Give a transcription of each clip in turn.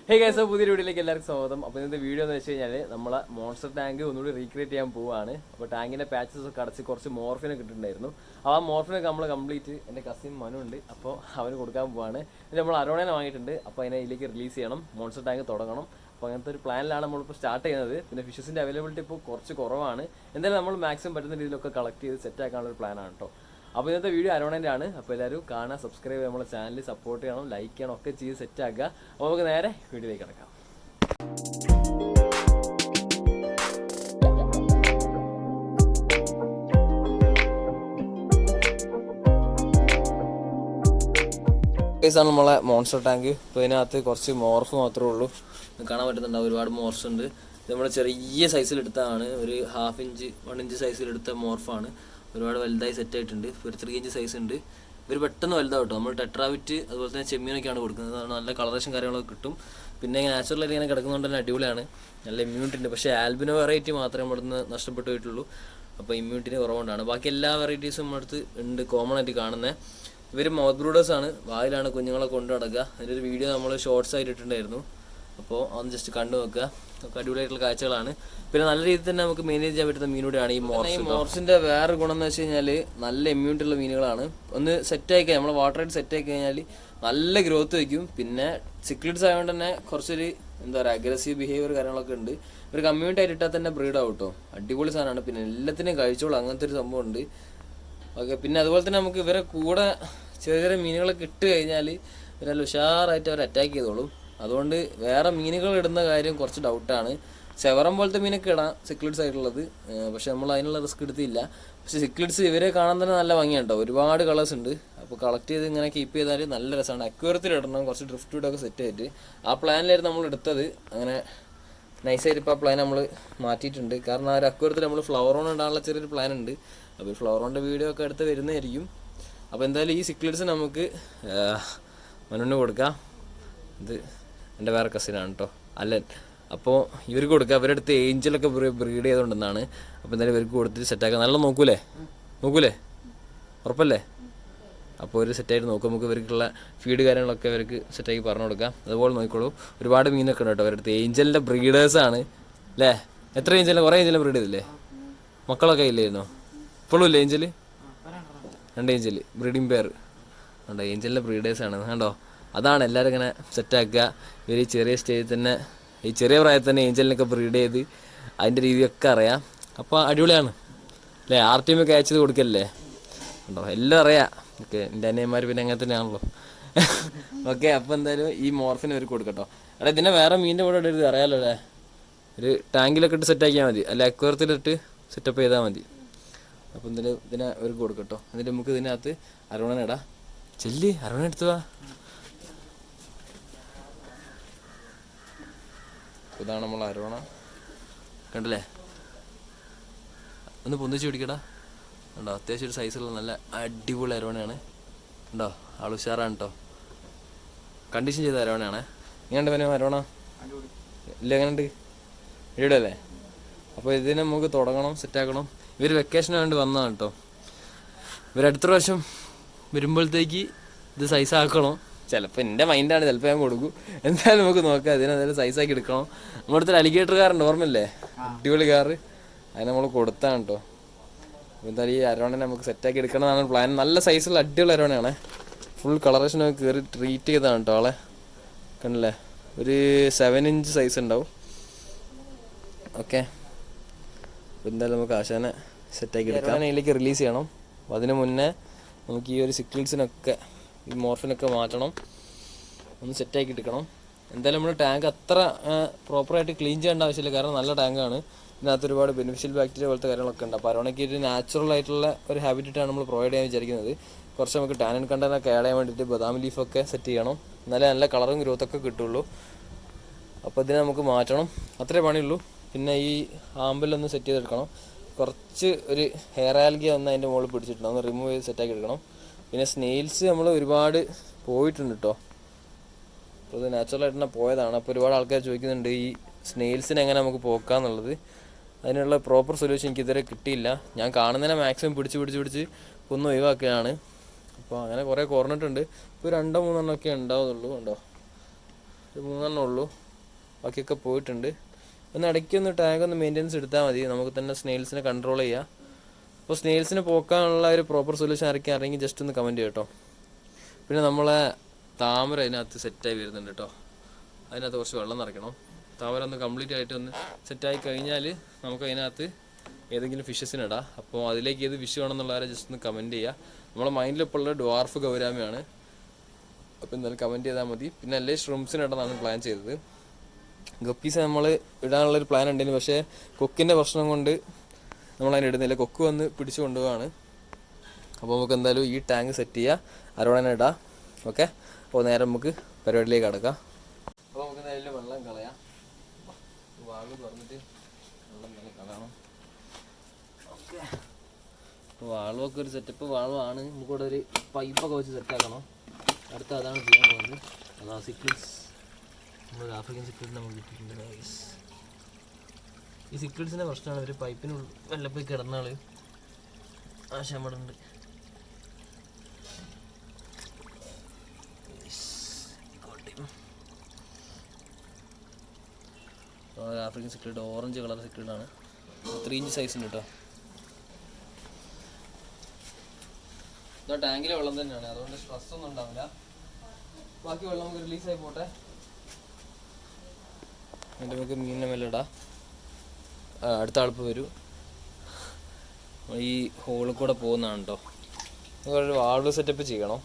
Hey guys, പുതിയ വീഡിയോയിലേക്ക് എല്ലാവർക്കും സ്വാഗതം. അപ്പോൾ ഇന്നത്തെ വീഡിയോ എന്ന് വെച്ച് കഴിഞ്ഞാൽ നമ്മളെ മോൺസ്റ്റർ ടാങ്ക് ഒന്നുകൂടി റീക്രിയേറ്റ് ചെയ്യാൻ പോവുകയാണ്. അപ്പോൾ ടാങ്കിൻ്റെ പാച്ചസ് ഒക്കെ അടച്ച് കുറച്ച് മോർഫിനെ കിട്ടിയിട്ടുണ്ടായിരുന്നു. ആ മോർഫിനൊക്കെ നമ്മൾ കംപ്ലീറ്റ് എൻ്റെ കസിൻ മനു ഉണ്ട്, അപ്പോൾ അവന് കൊടുക്കാൻ പോവാണ്. ഇത് നമ്മൾ അരോണേനെ വാങ്ങിയിട്ടുണ്ട്. അപ്പോൾ അതിനെ ഇതിലേക്ക് റിലീസ് ചെയ്യണം, മോൺസ്റ്റർ ടാങ്ക് തുടങ്ങണം. അപ്പോൾ അങ്ങനത്തെ ഒരു പ്ലാനിലാണ് നമ്മളിപ്പോൾ സ്റ്റാർട്ട് ചെയ്യുന്നത്. പിന്നെ ഫിഷസിൻ്റെ അവൈലബിലിറ്റി ഇപ്പോൾ കുറച്ച് കുറവാണ്. എന്തായാലും നമ്മൾ മാക്സിമം പറ്റുന്ന രീതിയിലൊക്കെ കളക്ട് ചെയ്ത് സെറ്റ് ആക്കാനുള്ള ഒരു പ്ലാനാണ് കേട്ടോ. അപ്പോൾ ഇന്നത്തെ വീഡിയോ അരോണേൻ്റെ ആണ്. അപ്പോൾ എല്ലാവരും കാണാൻ, സബ്സ്ക്രൈബ് ചെയ്യുക, നമ്മുടെ ചാനൽ സപ്പോർട്ട് ചെയ്യണം, ലൈക്ക് ചെയ്യണം, ഒക്കെ ചെയ്ത് സെറ്റ് ആക്കുക. അപ്പോൾ നമുക്ക് നേരെ വീഡിയോയിലേക്ക് കിടക്കാം. ആണ് നമ്മളെ മോൺസ്റ്റർ ടാങ്ക്. ഇപ്പോൾ ഇതിനകത്ത് കുറച്ച് മോർഫ് മാത്രമേ ഉള്ളൂ. കാണാൻ പറ്റുന്നുണ്ടാവും, ഒരുപാട് മോർഫ് ഉണ്ട്. ഇത് നമ്മൾ ചെറിയ സൈസിലെടുത്തതാണ്, ഒരു 1/2 ഇഞ്ച് 1 ഇഞ്ച് സൈസിലെടുത്ത മോർഫാണ്. ഒരുപാട് വലുതായി സെറ്റ് ആയിട്ടുണ്ട്. ഒരു 3 ഇഞ്ച് സൈസ് ഉണ്ട്. ഇവർ പെട്ടെന്ന് വലുതാവും കേട്ടോ. നമ്മൾ ടെട്രാവിറ്റ് അതുപോലെ തന്നെ ചെമ്മീനൊക്കെയാണ് കൊടുക്കുന്നത്. നല്ല കളറേഷൻ കാര്യങ്ങളൊക്കെ കിട്ടും. പിന്നെ നാച്ചുറലായിട്ട് ഇങ്ങനെ കിടക്കുന്നതുകൊണ്ട് തന്നെ അടിപൊളിയാണ്. നല്ല ഇമ്മ്യൂണിറ്റി ഉണ്ട്. പക്ഷേ ആൽബിനോ വെറൈറ്റി മാത്രമേ ഇവിടുന്ന് നഷ്ടപ്പെട്ടു പോയിട്ടുള്ളൂ. അപ്പോൾ ഇമ്മ്യൂണിറ്റിന് കുറവുകൊണ്ടാണ്. ബാക്കി എല്ലാ വെറൈറ്റീസും നമ്മുടെ അടുത്ത് ഉണ്ട്, കോമൺ ആയിട്ട് കാണുന്നത്. ഇവർ മൗത്ത് ബ്രൂഡേഴ്സാണ്, വായിലാണ് കുഞ്ഞുങ്ങളെ കൊണ്ടു നടക്കുക. അതിൻ്റെ ഒരു വീഡിയോ നമ്മൾ ഷോർട്സ് ആയിട്ട് ഇട്ടിട്ടുണ്ടായിരുന്നു. അപ്പോൾ അതൊന്ന് ജസ്റ്റ് കണ്ടു നോക്കുക. ഒക്കെ അടിപൊളിയായിട്ടുള്ള കാഴ്ചകളാണ്. പിന്നെ നല്ല രീതിയിൽ തന്നെ നമുക്ക് മാനേജ് ചെയ്യാൻ പറ്റുന്ന മീനൂടെയാണ് ഈ മോർസ്. ഈ മോർസിൻ്റെ വേറെ ഗുണം എന്ന് വെച്ച് കഴിഞ്ഞാൽ നല്ല ഇമ്മ്യൂണിറ്റി ഉള്ള മീനുകളാണ്. ഒന്ന് സെറ്റ് ആയി കഴിഞ്ഞാൽ, നമ്മൾ വാട്ടർ ആയിട്ട് സെറ്റ് ആയി കഴിഞ്ഞാൽ നല്ല ഗ്രോത്ത് വയ്ക്കും. പിന്നെ സിക്ലിഡ്സ് ആയതുകൊണ്ട് തന്നെ കുറച്ചൊരു എന്താ പറയുക, അഗ്രസീവ് ബിഹേവിയർ കാര്യങ്ങളൊക്കെ ഉണ്ട്. ഒരു കമ്മ്യൂണിറ്റി ആയിട്ട് ഇട്ടാൽ തന്നെ ബ്രീഡ് ആവും കേട്ടോ. അടിപൊളി സാധനമാണ്. പിന്നെ എല്ലാത്തിനും കഴിച്ചോളൂ, അങ്ങനത്തെ ഒരു സംഭവം ഉണ്ട്. ഓക്കെ, പിന്നെ അതുപോലെ തന്നെ നമുക്ക് ഇവരെ കൂടെ ചെറിയ ചെറിയ മീനുകളൊക്കെ ഇട്ട് കഴിഞ്ഞാൽ ഇവരെല്ലാം ഉഷാറായിട്ട് അവർ അറ്റാക്ക് ചെയ്തോളും. അതുകൊണ്ട് വേറെ മീനുകൾ ഇടുന്ന കാര്യം കുറച്ച് ഡൗട്ടാണ്. സെവറം പോലത്തെ മീനൊക്കെ ഇടാം, സിക്ലിഡ്സ് ആയിട്ടുള്ളത്. പക്ഷെ നമ്മൾ അതിനുള്ള റിസ്ക് എടുത്തില്ല. പക്ഷെ സിക്ലിഡ്സ് ഇവരെ കാണാൻ തന്നെ നല്ല ഭംഗിയാണ് കേട്ടോ. ഒരുപാട് കളേഴ്സ് ഉണ്ട്. അപ്പോൾ കളക്ട് ചെയ്ത് ഇങ്ങനെ കീപ്പ് ചെയ്താൽ നല്ല രസമാണ്. അക്വേറിയത്തിൽ ഇടണം, കുറച്ച് ഡ്രിഫ്റ്റ് വീടൊക്കെ സെറ്റ് ആയിട്ട്. ആ പ്ലാനിലായിരുന്നു നമ്മൾ എടുത്തത്. അങ്ങനെ നൈസായിട്ട് ഇപ്പോൾ ആ പ്ലാൻ നമ്മൾ മാറ്റിയിട്ടുണ്ട്. കാരണം ആ ഒരു അക്വേറിയത്തിൽ നമ്മൾ ഫ്ലവർ ഓൺ ഇടാനുള്ള ചെറിയൊരു പ്ലാൻ ഉണ്ട്. അപ്പോൾ ഫ്ലവർ ഓണിൻ്റെ വീഡിയോ ഒക്കെ അടുത്ത് വരുന്നതായിരിക്കും. അപ്പോൾ എന്തായാലും ഈ സിക്ലിഡ്സ് നമുക്ക് മനുവിന് കൊടുക്കാം. ഇത് എൻ്റെ വേറെ കസിനാണ് കേട്ടോ, അല്ലൻ. അപ്പോൾ ഇവർക്ക് കൊടുക്കുക. അവരുടെ അടുത്ത് ഏഞ്ചലൊക്കെ ബ്രീഡ് ചെയ്തുകൊണ്ടെന്നാണ്. അപ്പോൾ എന്തായാലും ഇവർക്ക് കൊടുത്തിട്ട് സെറ്റാക്കാം. നല്ല നോക്കൂലേ ഉറപ്പല്ലേ? അപ്പോൾ ഒരു സെറ്റായിട്ട് നോക്കും. നമുക്ക് ഇവർക്കുള്ള ഫീഡ് കാര്യങ്ങളൊക്കെ ഇവർക്ക് സെറ്റാക്കി പറഞ്ഞു കൊടുക്കാം. അതുപോലെ നോക്കിക്കോളൂ. ഒരുപാട് മീനൊക്കെ ഉണ്ട് കേട്ടോ അവരുടെ അടുത്ത്. ഏഞ്ചലിൻ്റെ ബ്രീഡേഴ്സാണ് അല്ലേ? എത്ര ഏഞ്ചലിനെ? കുറേ ഏഞ്ചലിനെ ബ്രീഡ് ചെയ്തില്ലേ? മക്കളൊക്കെ ഇല്ലായിരുന്നോ? ഇപ്പോഴും ഇല്ലേ ഏഞ്ചൽ? 2 ഏഞ്ചൽ ബ്രീഡിങ് പെയർ ഉണ്ടോ? ഏഞ്ചലിൻ്റെ ബ്രീഡേഴ്സാണ് കണ്ടോ. അതാണ് എല്ലാവരും ഇങ്ങനെ സെറ്റാക്കുക. ഇവർ ഈ ചെറിയ സ്റ്റേജിൽ തന്നെ, ഈ ചെറിയ പ്രായത്തിൽ തന്നെ ഏഞ്ചലിനൊക്കെ ബ്രീഡ് ചെയ്ത് അതിൻ്റെ രീതിയൊക്കെ അറിയാം. അപ്പോൾ അടിപൊളിയാണ് അല്ലേ? RTM ഒക്കെ അയച്ചത് കൊടുക്കല്ലേ ഉണ്ടോ? എല്ലാം അറിയാം. ഓക്കെ, എൻ്റെ അനിയന്മാർ പിന്നെ അങ്ങനെ തന്നെയാണല്ലോ. ഓക്കെ, അപ്പോൾ എന്തായാലും ഈ മോർഫിന് ഇവർക്ക് കൊടുക്കട്ടോ. അല്ല, ഇതിനെ വേറെ മീനിൻ്റെ കൂടെ ഇടരുത്, അറിയാമല്ലോ അല്ലേ? ഒരു ടാങ്കിലൊക്കെ ഇട്ട് സെറ്റാക്കിയാൽ മതി, അല്ല അക്വേറിയത്തിലിട്ട് സെറ്റപ്പ് ചെയ്താൽ മതി. അപ്പോൾ എന്തായാലും ഇതിനെ ഇവർക്ക് കൊടുക്കട്ടോ. എന്നിട്ട് നമുക്ക് ഇതിനകത്ത് അരോണനെ ഇടാം. ചെല്ലി അരോണ എടുത്തു വാ. ഇതാണ് നമ്മൾ അരോണ, കണ്ടല്ലേ? ഒന്ന് പൊന്നിച്ച് പിടിക്കടാ. ഉണ്ടോ? അത്യാവശ്യം ഒരു സൈസുള്ള നല്ല അടിപൊളി അരോണയാണ്. ഉണ്ടോ? ആൾ ഉഷാറാണ് കേട്ടോ. കണ്ടീഷൻ ചെയ്ത അരോണയാണ്. എങ്ങനെയുണ്ട് പിന്നെ അരോണ? ഇല്ല, എങ്ങനെയുണ്ട്? ഇടല്ലേ? അപ്പോൾ ഇതിനെ നമുക്ക് തുടങ്ങണം, സെറ്റാക്കണം. ഇവർ വെക്കേഷന് വേണ്ടി വന്നതാണ് കേട്ടോ. ഇവരടുത്ത പ്രാവശ്യം വരുമ്പോഴത്തേക്ക് ഇത് സൈസാക്കണം. ചിലപ്പോൾ എൻ്റെ മൈൻഡാണ്, ചിലപ്പോൾ ഞാൻ കൊടുക്കും. എന്തായാലും നമുക്ക് നോക്കാം. ഇതിനെന്തായാലും സൈസാക്കി എടുക്കണം. നമ്മുടെ അടുത്തൊരു അലിഗേറ്റർ കാറുണ്ട്, ഓർമ്മയില്ലേ? അടിപൊളി കാറ്. അതിന് നമ്മൾ കൊടുത്താണ് കേട്ടോ. എന്തായാലും ഈ അരോണനെ നമുക്ക് സെറ്റാക്കി എടുക്കണം എന്നാണ് പ്ലാൻ. നല്ല സൈസുള്ള അടിപൊളി അരോണയാണ്. ഫുൾ കളറേഷനൊക്കെ കയറി ട്രീറ്റ് ചെയ്തതാണ് കേട്ടോ ആളെ. കണ്ടില്ലേ? ഒരു 7 ഇഞ്ച് സൈസ് ഉണ്ടാവും. ഓക്കെ, എന്തായാലും നമുക്ക് ആശാനെ സെറ്റാക്കി എടുക്കാം. അതിലേക്ക് റിലീസ് ചെയ്യണം. അപ്പോൾ അതിന് മുന്നേ നമുക്ക് ഈ ഒരു സിക്ലിഡ്സിനൊക്കെ, ഈ മോർഫിനൊക്കെ മാറ്റണം, ഒന്ന് സെറ്റാക്കി എടുക്കണം. എന്തായാലും നമ്മൾ ടാങ്ക് അത്ര പ്രോപ്പറായിട്ട് ക്ലീൻ ചെയ്യേണ്ട ആവശ്യമില്ല. കാരണം നല്ല ടാങ്കാണ്. ഇതിനകത്ത് ഒരുപാട് ബെനിഫിഷ്യൽ ബാക്ടീരിയ പോലത്തെ കാര്യങ്ങളൊക്കെ ഉണ്ട്. അപ്പോൾ അരോണയ്ക്ക് ഒരു നാച്ചുറൽ ആയിട്ടുള്ള ഒരു ഹാബിറ്റാണ് നമ്മൾ പ്രൊവൈഡ് ചെയ്യാൻ വിചാരിക്കുന്നത്. കുറച്ച് നമുക്ക് ടാനിൻ കണ്ടൻറ്റൊക്കെ ആഡ് ചെയ്യാൻ വേണ്ടിയിട്ട് ബദാം ലീഫൊക്കെ സെറ്റ് ചെയ്യണം. എന്നാലേ നല്ല കളറും ഗ്രോത്തൊക്കെ കിട്ടുള്ളൂ. അപ്പോൾ ഇതിനെ നമുക്ക് മാറ്റണം, അത്രേ പണിയുള്ളൂ. പിന്നെ ഈ ആമ്പലൊന്ന് സെറ്റ് ചെയ്തെടുക്കണം. കുറച്ച് ഒരു ഹെയർ ആൽഗി ഒന്ന് അതിൻ്റെ മുകളിൽ പിടിച്ചിട്ടുണ്ട്, ഒന്ന് റിമൂവ് ചെയ്ത് സെറ്റാക്കി എടുക്കണം. പിന്നെ സ്നെയിൽസ് നമ്മൾ ഒരുപാട് പോയിട്ടുണ്ട് കേട്ടോ. അപ്പോൾ ഇത് നാച്ചുറലായിട്ട് തന്നെ പോയതാണ്. അപ്പോൾ ഒരുപാട് ആൾക്കാർ ചോദിക്കുന്നുണ്ട് ഈ സ്നെയിൽസിനെ എങ്ങനെ നമുക്ക് പോക്കാന്നുള്ളത്. അതിനുള്ള പ്രോപ്പർ സൊല്യൂഷൻ എനിക്ക് ഇതുവരെ കിട്ടിയില്ല. ഞാൻ കാണുന്നതിനെ മാക്സിമം പിടിച്ച് ഒന്ന് ഒഴിവാക്കുകയാണ്. അപ്പോൾ അങ്ങനെ കുറേ കുറഞ്ഞിട്ടുണ്ട്. ഇപ്പോൾ 2-3 എണ്ണമൊക്കെ ഉണ്ടാവുന്നുള്ളൂ. ഉണ്ടോ? 3 ഉള്ളൂ, ബാക്കിയൊക്കെ പോയിട്ടുണ്ട്. ഒന്ന് ഇടയ്ക്കൊന്ന് ടാങ്ക് ഒന്ന് മെയിൻ്റെനൻസ് എടുത്താൽ മതി, നമുക്ക് തന്നെ സ്നെയിൽസിനെ കൺട്രോൾ ചെയ്യാം. അപ്പോൾ സ്നെയിൽസിനെ പോക്കാനുള്ള ഒരു പ്രോപ്പർ സൊല്യൂഷൻ ആരൊക്കെ അറിയെങ്കിൽ ജസ്റ്റ് ഒന്ന് കമൻറ്റ് ചെയ്യും കേട്ടോ. പിന്നെ നമ്മളെ താമര അതിനകത്ത് സെറ്റായി വരുന്നുണ്ട് കേട്ടോ. അതിനകത്ത് കുറച്ച് വെള്ളം നിറയ്ക്കണം. താമര ഒന്ന് കംപ്ലീറ്റ് ആയിട്ട് ഒന്ന് സെറ്റായി കഴിഞ്ഞാൽ നമുക്ക് അതിനകത്ത് ഏതെങ്കിലും ഫിഷസിന് ഇടാം. അപ്പോൾ അതിലേക്ക് ഏത് ഫിഷ് വേണമെന്നുള്ളവരെ ജസ്റ്റ് ഒന്ന് കമൻറ്റ് ചെയ്യുക. നമ്മളെ മൈൻഡിലിപ്പോൾ ഉള്ള ഡ്വാർഫ് ഗൗരാമിയാണ്. അപ്പോൾ എന്തായാലും കമൻറ്റ് ചെയ്താൽ മതി. പിന്നെ അല്ലേ ഷ്രിംസിനിടാനാണ് പ്ലാൻ ചെയ്തത്. ഗപ്പീസ് നമ്മൾ ഇടാനുള്ളൊരു പ്ലാൻ ഉണ്ടായിരുന്നു, പക്ഷേ കൊക്കിൻ്റെ പ്രശ്നം കൊണ്ട് നമ്മളതിന് ഇടുന്നില്ല. കൊക്ക് വന്ന് പിടിച്ചു കൊണ്ടുപോവാണ്. അപ്പോൾ നമുക്ക് എന്തായാലും ഈ ടാങ്ക് സെറ്റ് ചെയ്യുക, അരോണനെ ഇടാം. ഓക്കെ, അപ്പോൾ നേരെ നമുക്ക് പരിപാടിയിലേക്ക് കിടക്കാം. അപ്പോൾ നമുക്ക് എന്തായാലും വെള്ളം കളയാം. വാൾവ് തുറന്നിട്ട് വെള്ളം നല്ല കളയണം. ഓക്കെ, അപ്പോൾ വാൾവൊക്കെ ഒരു സെറ്റപ്പ് വാൾവാണ്. നമുക്കിവിടെ ഒരു പൈപ്പൊക്കെ വെച്ച് സെറ്റാക്കണം. അടുത്ത അതാണ് ചെയ്യാൻ പോകുന്നത്. അതാ സിക്ലിഡ്സ്, നമ്മളൊരു ആഫ്രിക്കൻ സിക്ലിഡ് നമുക്ക് കിട്ടിയിട്ടുണ്ട് ഗൈസ്. ഈ സിക്ലിഡ്സിൻ്റെ പ്രശ്നമാണ്, ഒരു പൈപ്പിന് വല്ലപ്പോയി കിടന്നാൾ ആശയപ്പെടുന്നുണ്ട്. ആഫ്രിക്കൻ സിക്ലിഡ് ഓറഞ്ച് കളർ സിക്ലിഡാണ്, 3 ഇഞ്ച് സൈസ് ഉണ്ട് കേട്ടോ. ടാങ്കിലെ വെള്ളം തന്നെയാണ്, അതുകൊണ്ട് സ്ട്രെസ് ഒന്നും ഉണ്ടാവില്ല. ബാക്കി വെള്ളം നമുക്ക് റിലീസായി പോട്ടെ. എന്നിട്ട് നമുക്ക് മീനിനെ മെല്ലെ ഇടാം. അടുത്ത ആളിപ്പ് വരും. ഈ ഹോളിൽ കൂടെ പോകുന്നതാണ് കേട്ടോ. ഒരു വാൾവ് സെറ്റപ്പ് ചെയ്യണം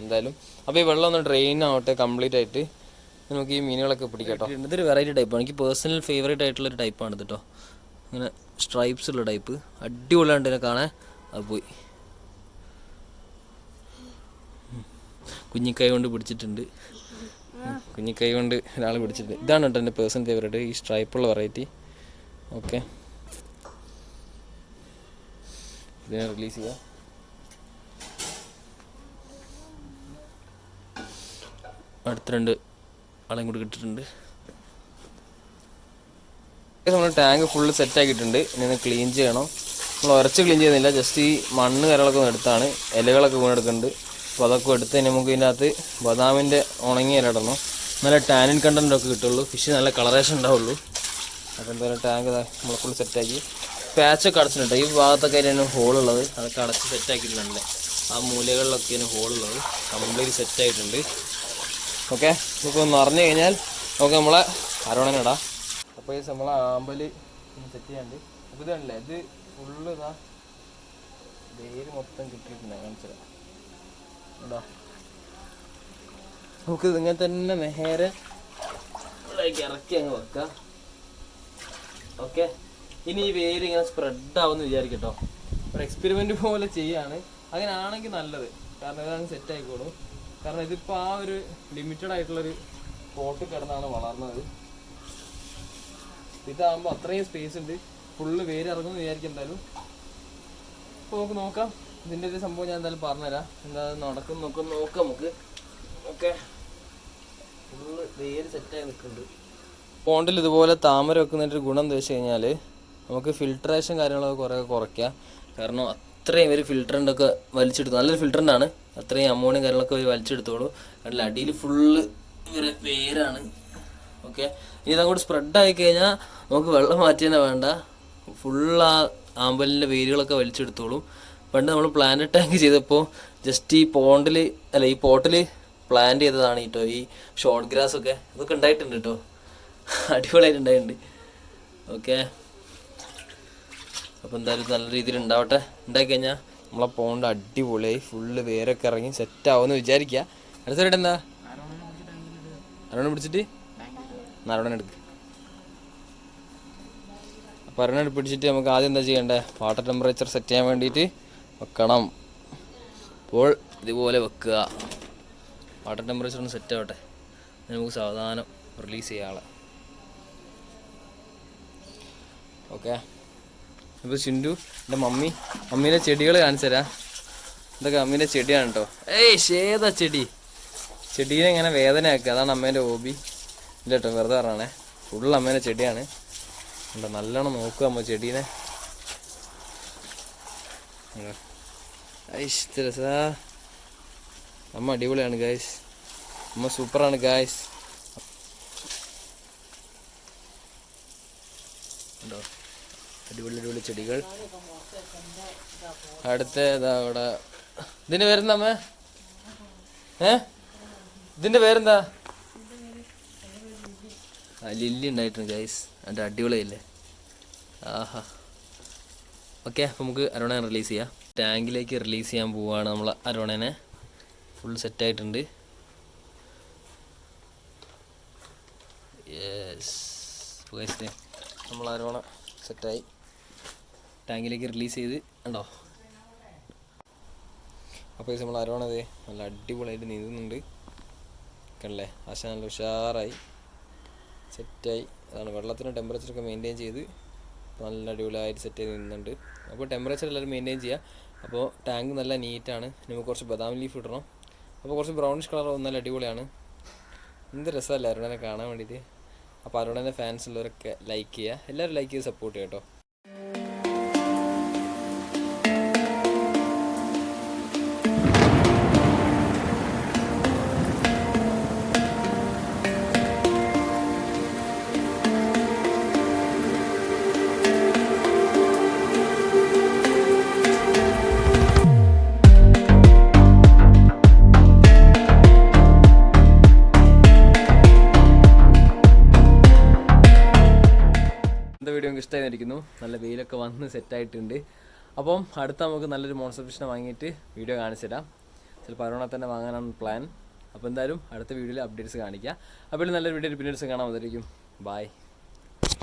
എന്തായാലും. അപ്പോൾ ഈ വെള്ളം ഒന്ന് ഡ്രെയിൻ ആവട്ടെ കംപ്ലീറ്റ് ആയിട്ട്, നമുക്ക് ഈ മീനുകളൊക്കെ പിടിക്കാം കേട്ടോ. ഇതൊരു വെറൈറ്റി ടൈപ്പാണ്, എനിക്ക് പേഴ്സണൽ ഫേവറേറ്റ് ആയിട്ടുള്ളൊരു ടൈപ്പാണ് ഇത് കേട്ടോ. അങ്ങനെ സ്ട്രൈപ്സ് ഉള്ള ടൈപ്പ്, അടിപൊളിയാണ്ട് ഇതിനെ കാണാൻ. അത് പോയി കുഞ്ഞിക്കൈ കൊണ്ട് പിടിച്ചിട്ടുണ്ട്, കുഞ്ഞിക്കൈ കൊണ്ട് ഒരാൾ പിടിച്ചിട്ടുണ്ട്. ഇതാണ് കേട്ടോ എൻ്റെ പേഴ്സണൽ ഫേവറേറ്റ്, ഈ സ്ട്രൈപ്പുള്ള വെറൈറ്റി. ഓക്കെ, ഇതിനെ റിലീസ് ചെയ്യാം. അടുത്ത 2 ആളെയും കൂടി കിട്ടിയിട്ടുണ്ട്. നമ്മൾ ടാങ്ക് ഫുള്ള് സെറ്റാക്കിയിട്ടുണ്ട്. ഇനി ഒന്ന് ക്ലീൻ ചെയ്യണം. നമ്മൾ ഉരച്ച് ക്ലീൻ ചെയ്യുന്നില്ല, ജസ്റ്റ് ഈ മണ്ണ് കരകളൊക്കെ ഒന്ന് എടുത്താണ്, ഇലകളൊക്കെ വീണെടുക്കുന്നുണ്ട്. അപ്പോൾ അതൊക്കെ എടുത്ത് നമുക്ക് ഇതിനകത്ത് ബദാമിൻ്റെ ഉണങ്ങിയ ഇല ഇടണം, നല്ല ടാനിൻ കണ്ടൻറ്റൊക്കെ കിട്ടുള്ളൂ, ഫിഷ് നല്ല കളറേഷൻ ഉണ്ടാവുള്ളൂ. അപ്പോൾ എന്തായാലും ടാങ്ക് നമ്മളെ ഫുൾ സെറ്റാക്കി പാച്ചൊക്കെ അടച്ചിട്ടുണ്ട്. ഈ ഭാഗത്തൊക്കെ അതിന് ഹോളുള്ളത്, അതൊക്കെ അടച്ച് സെറ്റാക്കിയിട്ടുണ്ട്. ആ മൂലകളിലൊക്കെയാണ് ഹോളുള്ളത്, കംപ്ലീറ്റ് സെറ്റായിട്ടുണ്ട്. ഓക്കെ, നമുക്ക് നിറഞ്ഞു കഴിഞ്ഞാൽ നമുക്ക് നമ്മളെ അരോണനിടാം. അപ്പോൾ ഈ നമ്മളെ ആമ്പൽ സെറ്റ് ചെയ്യാണ്ട്. അപ്പോൾ ഇതല്ലേ, ഇത് ഫുള്ള് ഇതാ വേര് മൊത്തം കിട്ടിയിട്ടുണ്ട്. കാണിച്ചത് കേട്ടോ. നമുക്ക് ഇങ്ങനെ തന്നെ നേരെ ഇറക്കി അങ്ങ് വെക്കാം. ഓക്കെ, ഇനി ഈ വേര് ഇങ്ങനെ സ്പ്രെഡ് ആവുമെന്ന് വിചാരിക്കട്ടോ. ഒരു എക്സ്പെരിമെൻറ്റ് പോലെ ചെയ്യാണ്. അങ്ങനെ ആണെങ്കിൽ നല്ലത്, കാരണം ഇതാണ് സെറ്റ് ആയിക്കോളും. കാരണം ഇതിപ്പോൾ ആ ഒരു ലിമിറ്റഡ് ആയിട്ടുള്ളൊരു പോട്ട് കിടന്നാണ് വളർന്നത്. ഇതാകുമ്പോൾ അത്രയും സ്പേസ് ഉണ്ട്, ഫുള്ള് വേര് ഇറങ്ങുമെന്ന് വിചാരിക്കും എന്തായാലും. അപ്പോൾ നമുക്ക് നോക്കാം. ഇതിൻ്റെ ഒരു സംഭവം ഞാൻ എന്തായാലും പറഞ്ഞുതരാം, എന്താ നടക്കും നോക്കാം നമുക്ക്. ഓക്കെ, ഫുള്ള് വേര് സെറ്റായി നിൽക്കുന്നുണ്ട്. പോണ്ടിൽ ഇതുപോലെ താമര വെക്കുന്നതിൻ്റെ ഒരു ഗുണം എന്താ വെച്ച് കഴിഞ്ഞാൽ നമുക്ക് ഫിൽട്രേഷൻ കാര്യങ്ങളൊക്കെ കുറയ്ക്കാം. കാരണം അത്രയും ഒരു ഫിൽറ്ററിൻ്റെയൊക്കെ വലിച്ചെടുത്തു, നല്ലൊരു ഫിൽറ്ററിൻ്റാണ്, അത്രയും അമോണിയം കാര്യങ്ങളൊക്കെ വലിച്ചെടുത്തോളൂ. കാരണം അടിയിൽ ഫുള്ള് ഇവരെ വേരാണ്. ഓക്കെ, ഇനി ഇതങ്ങോട്ട് സ്പ്രെഡായി കഴിഞ്ഞാൽ നമുക്ക് വെള്ളം മാറ്റി തന്നെ വേണ്ട, ഫുള്ള് ആ ആമ്പലിൻ്റെ വേരുകളൊക്കെ വലിച്ചെടുത്തോളും. പണ്ട് നമ്മൾ പ്ലാന്റ് ടാങ്ക് ചെയ്തപ്പോൾ ജസ്റ്റ് ഈ പോട്ടിൽ പ്ലാന്റ് ചെയ്തതാണ് കേട്ടോ ഈ ഷോർട്ട് ഗ്രാസ് ഒക്കെ. അതൊക്കെ ഉണ്ടായിട്ടുണ്ട് കേട്ടോ, അടിപൊളിയായിട്ട് ഉണ്ടായിട്ടുണ്ട്. ഓക്കെ, അപ്പോൾ എന്തായാലും നല്ല രീതിയിൽ ഉണ്ടാവട്ടെ. ഉണ്ടായിക്കഴിഞ്ഞാൽ നമ്മളെ പോണ്ട് അടിപൊളിയായി ഫുള്ള് വേരൊക്കെ ഇറങ്ങി സെറ്റാവുമെന്ന് വിചാരിക്കുക. അടുത്ത സൈഡ് എന്താ അരോണ പിടിച്ചിട്ട് അരോണ എടുക്കുക. അപ്പോൾ അരോണ പിടിച്ചിട്ട് നമുക്ക് ആദ്യം എന്താ ചെയ്യേണ്ടത്, വാട്ടർ ടെമ്പറേച്ചർ സെറ്റ് ചെയ്യാൻ വേണ്ടിയിട്ട് വെക്കണം. അപ്പോൾ ഇതുപോലെ വെക്കുക, വാട്ടർ ടെമ്പറേച്ചർ ഒന്ന് സെറ്റ് ആവട്ടെ, നമുക്ക് സാവധാനം റിലീസ് ചെയ്യാം ആളെ. ഓക്കെ, ഇപ്പോൾ ചിൻഡു എൻ്റെ മമ്മീൻ്റെ ചെടികൾ കാണിച്ചു തരാം. ഇതൊക്കെ അമ്മീൻ്റെ ചെടിയാണ് കേട്ടോ. ഏതാ ചെടീനെ ഇങ്ങനെ വേദനയാക്കുക, അതാണ് അമ്മേൻ്റെ ഹോബി. ഇല്ല കേട്ടോ, വെറുതെ പറഞ്ഞാണേ, ഫുള്ള് അമ്മേൻ്റെ ചെടിയാണ്. ഉണ്ടോ, നല്ലോണം നോക്കുക അമ്മ ചെടീനെ. അമ്മ അടിപൊളിയാണ് ഗായ്സ്, അമ്മ സൂപ്പറാണ് ഗായ്സ്. ഉണ്ടോ, അടിപൊളി അടിപൊളി ചെടികൾ. അടുത്ത ഇതാ അവിടെ, ഇതിൻ്റെ പേരെന്താ അമ്മ? ഇതിൻ്റെ പേരെന്താ? ലില്ലി ഉണ്ടായിട്ടുണ്ട് ഗൈസ്, അതിൻ്റെ അടിപൊളിയല്ലേ. ആഹാ. ഓക്കെ, അപ്പോൾ നമുക്ക് അരോണയെ റിലീസ് ചെയ്യാം. ടാങ്കിലേക്ക് റിലീസ് ചെയ്യാൻ പോവുകയാണ് നമ്മൾ അരോണേനെ. ഫുൾ സെറ്റായിട്ടുണ്ട്. യെസ് ഗൈസ്, നമ്മൾ അരോണ സെറ്റായി ടാങ്കിലേക്ക് റിലീസ് ചെയ്ത് ഉണ്ടോ. അപ്പോൾ നമ്മൾ അരോണത് നല്ല അടിപൊളിയായിട്ട് നീന്തുന്നുണ്ട് കണ്ടല്ലേ. ആശ നല്ല ഉഷാറായി സെറ്റായി. അതാണ് വെള്ളത്തിന് ടെമ്പറേച്ചറൊക്കെ മെയിൻറ്റെയിൻ ചെയ്ത് നല്ല അടിപൊളിയായിട്ട് സെറ്റ് ചെയ്ത് നിന്നുണ്ട്. അപ്പോൾ ടെമ്പറേച്ചർ എല്ലാവരും മെയിൻറ്റെയിൻ ചെയ്യുക. അപ്പോൾ ടാങ്ക് നല്ല നീറ്റാണ്. നമുക്ക് കുറച്ച് ബദാം ലീഫ് ഇടണം. അപ്പോൾ കുറച്ച് ബ്രൗണിഷ് കളർ നല്ല അടിപൊളിയാണ്. എന്ത് രസമല്ലേ അരുണനെ കാണാൻ വേണ്ടിയിട്ട്. അപ്പോൾ അരുണൻ്റെ ഫാൻസ് ഉള്ളവരൊക്കെ ലൈക്ക് ചെയ്യുക, എല്ലാവരും ലൈക്ക് ചെയ്ത് സപ്പോർട്ട് ചെയ്യുക കേട്ടോ. വീഡിയോ നിങ്ങൾക്ക് ഇഷ്ടമായിരിക്കുന്നു. നല്ല വെയിലൊക്കെ വന്ന് സെറ്റായിട്ടുണ്ട്. അപ്പം അടുത്ത നമുക്ക് നല്ലൊരു മോൺസ്റ്റർ ഫിഷിനെ വാങ്ങിയിട്ട് വീഡിയോ കാണിച്ചു തരാം. ചിലപ്പോൾ അരോണ തന്നെ വാങ്ങാനാണ് പ്ലാൻ. അപ്പോൾ എന്തായാലും അടുത്ത വീഡിയോയിൽ അപ്ഡേറ്റ്സ് കാണിക്കുക. അപ്പോൾ നല്ലൊരു വീഡിയോ പിന്നീട് കാണാൻ വന്നിരിക്കും. ബൈ.